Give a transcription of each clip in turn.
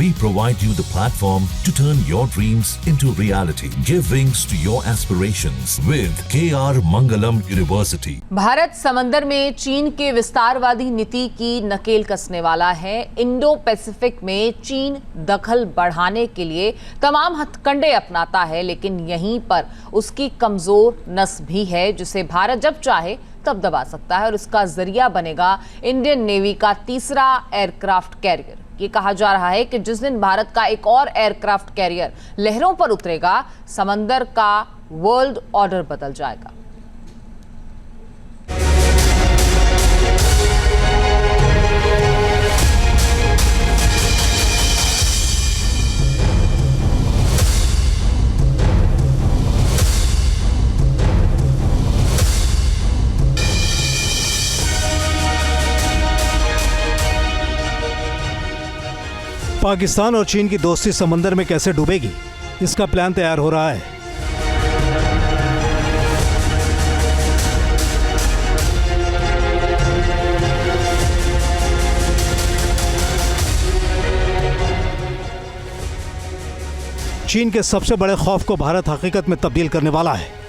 We provide you the platform to turn your dreams into reality. Give wings to your aspirations with KR Mangalam University. Bharat समंदर में चीन के विस्तारवादी नीति की नकेल कसने वाला है। इंडो पैसिफिक में चीन दखल बढ़ाने के लिए तमाम हथकंडे अपनाता है, लेकिन यहीं पर उसकी कमजोर नस भी है जिसे भारत जब चाहे तब दबा सकता है और इसका जरिया बनेगा इंडियन नेवी का तीसरा एयरक्राफ्ट कैरियर। ये कहा जा रहा है कि जिस दिन भारत का एक और एयरक्राफ्ट कैरियर लहरों पर उतरेगा, समंदर का वर्ल्ड ऑर्डर बदल जाएगा। पाकिस्तान और चीन की दोस्ती समंदर में कैसे डूबेगी, इसका प्लान तैयार हो रहा है। चीन के सबसे बड़े खौफ को भारत हकीकत में तब्दील करने वाला है।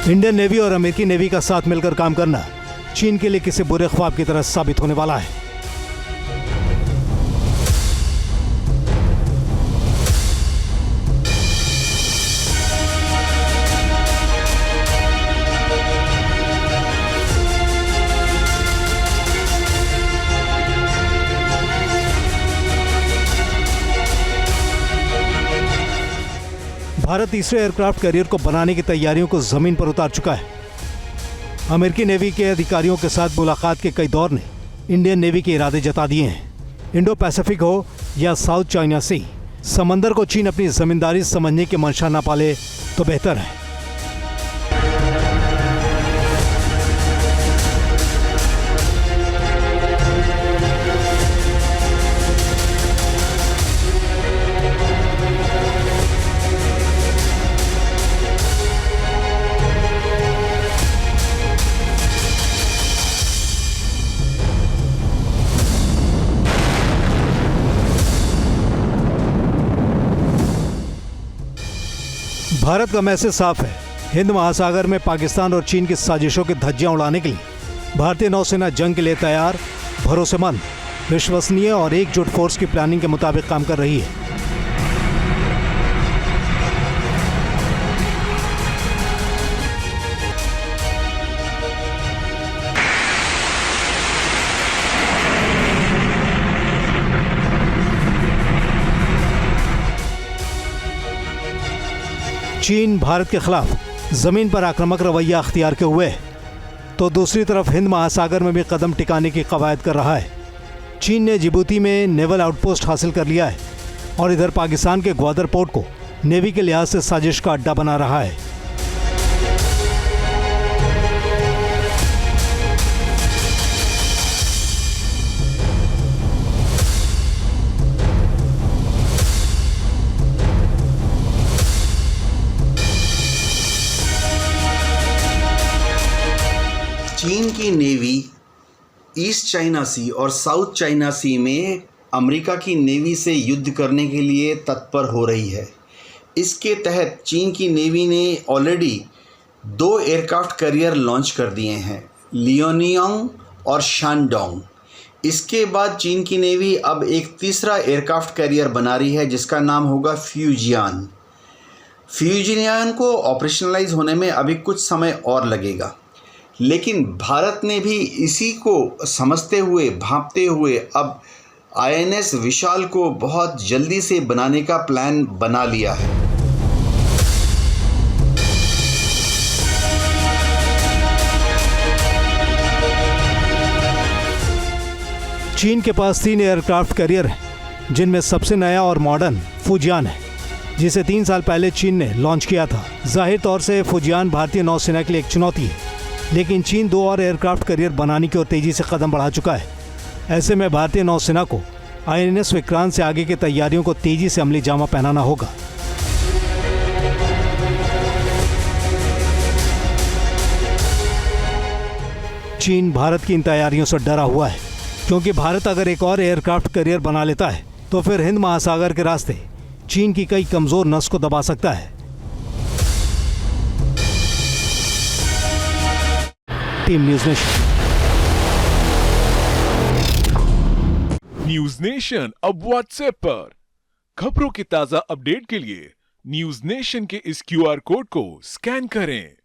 इंडियन नेवी और अमेरिकी नेवी का साथ मिलकर काम करना चीन के लिए किसी बुरे ख्वाब की तरह साबित होने वाला है। भारत तीसरे एयरक्राफ्ट कैरियर को बनाने की तैयारियों को जमीन पर उतार चुका है। अमेरिकी नेवी के अधिकारियों के साथ मुलाकात के कई दौर ने इंडियन नेवी के इरादे जता दिए हैं। इंडो पैसिफिक हो या साउथ चाइना सी, समंदर को चीन अपनी जमींदारी समझने की मंशा न पाले तो बेहतर है। भारत का मैसेज साफ है। हिंद महासागर में पाकिस्तान और चीन की साजिशों की धज्जियां उड़ाने के लिए भारतीय नौसेना जंग के लिए तैयार, भरोसेमंद, विश्वसनीय और एकजुट फोर्स की प्लानिंग के मुताबिक काम कर रही है। चीन भारत के खिलाफ जमीन पर आक्रामक रवैया अख्तियार के हुए है, तो दूसरी तरफ हिंद महासागर में भी कदम टिकाने की कवायद कर रहा है। चीन ने जिबूती में नेवल आउटपोस्ट हासिल कर लिया है और इधर पाकिस्तान के ग्वादर पोर्ट को नेवी के लिहाज से साजिश का अड्डा बना रहा है। चीन की नेवी ईस्ट चाइना सी और साउथ चाइना सी में अमेरिका की नेवी से युद्ध करने के लिए तत्पर हो रही है। इसके तहत चीन की नेवी ने ऑलरेडी 2 एयरक्राफ्ट कैरियर लॉन्च कर दिए हैं, लियोनियांग और शानडोंग। इसके बाद चीन की नेवी अब एक तीसरा एयरक्राफ्ट कैरियर बना रही है जिसका नाम होगा फ्यूजियान। फ्यूजियान को ऑपरेशनलाइज होने में अभी कुछ समय और लगेगा, लेकिन भारत ने भी इसी को समझते हुए, भांपते हुए अब INS विशाल को बहुत जल्दी से बनाने का प्लान बना लिया है। चीन के पास 3 एयरक्राफ्ट कैरियर हैं, जिनमें सबसे नया और मॉडर्न फुजियान है, जिसे 3 साल पहले चीन ने लॉन्च किया था। जाहिर तौर से फुजियान भारतीय नौसेना के लिए एक चुनौती है, लेकिन चीन 2 और एयरक्राफ्ट कैरियर बनाने की ओर तेजी से कदम बढ़ा चुका है। ऐसे में भारतीय नौसेना को INS विक्रांत से आगे की तैयारियों को तेजी से अमली जामा पहनाना होगा। चीन भारत की इन तैयारियों से डरा हुआ है, क्योंकि भारत अगर एक और एयरक्राफ्ट कैरियर बना लेता है तो फिर हिंद महासागर के रास्ते चीन की कई कमजोर नस को दबा सकता है। Team news nation. News nation अब व्हाट्सएप पर खबरों की ताजा अपडेट के लिए न्यूज नेशन के इस QR कोड को स्कैन करें।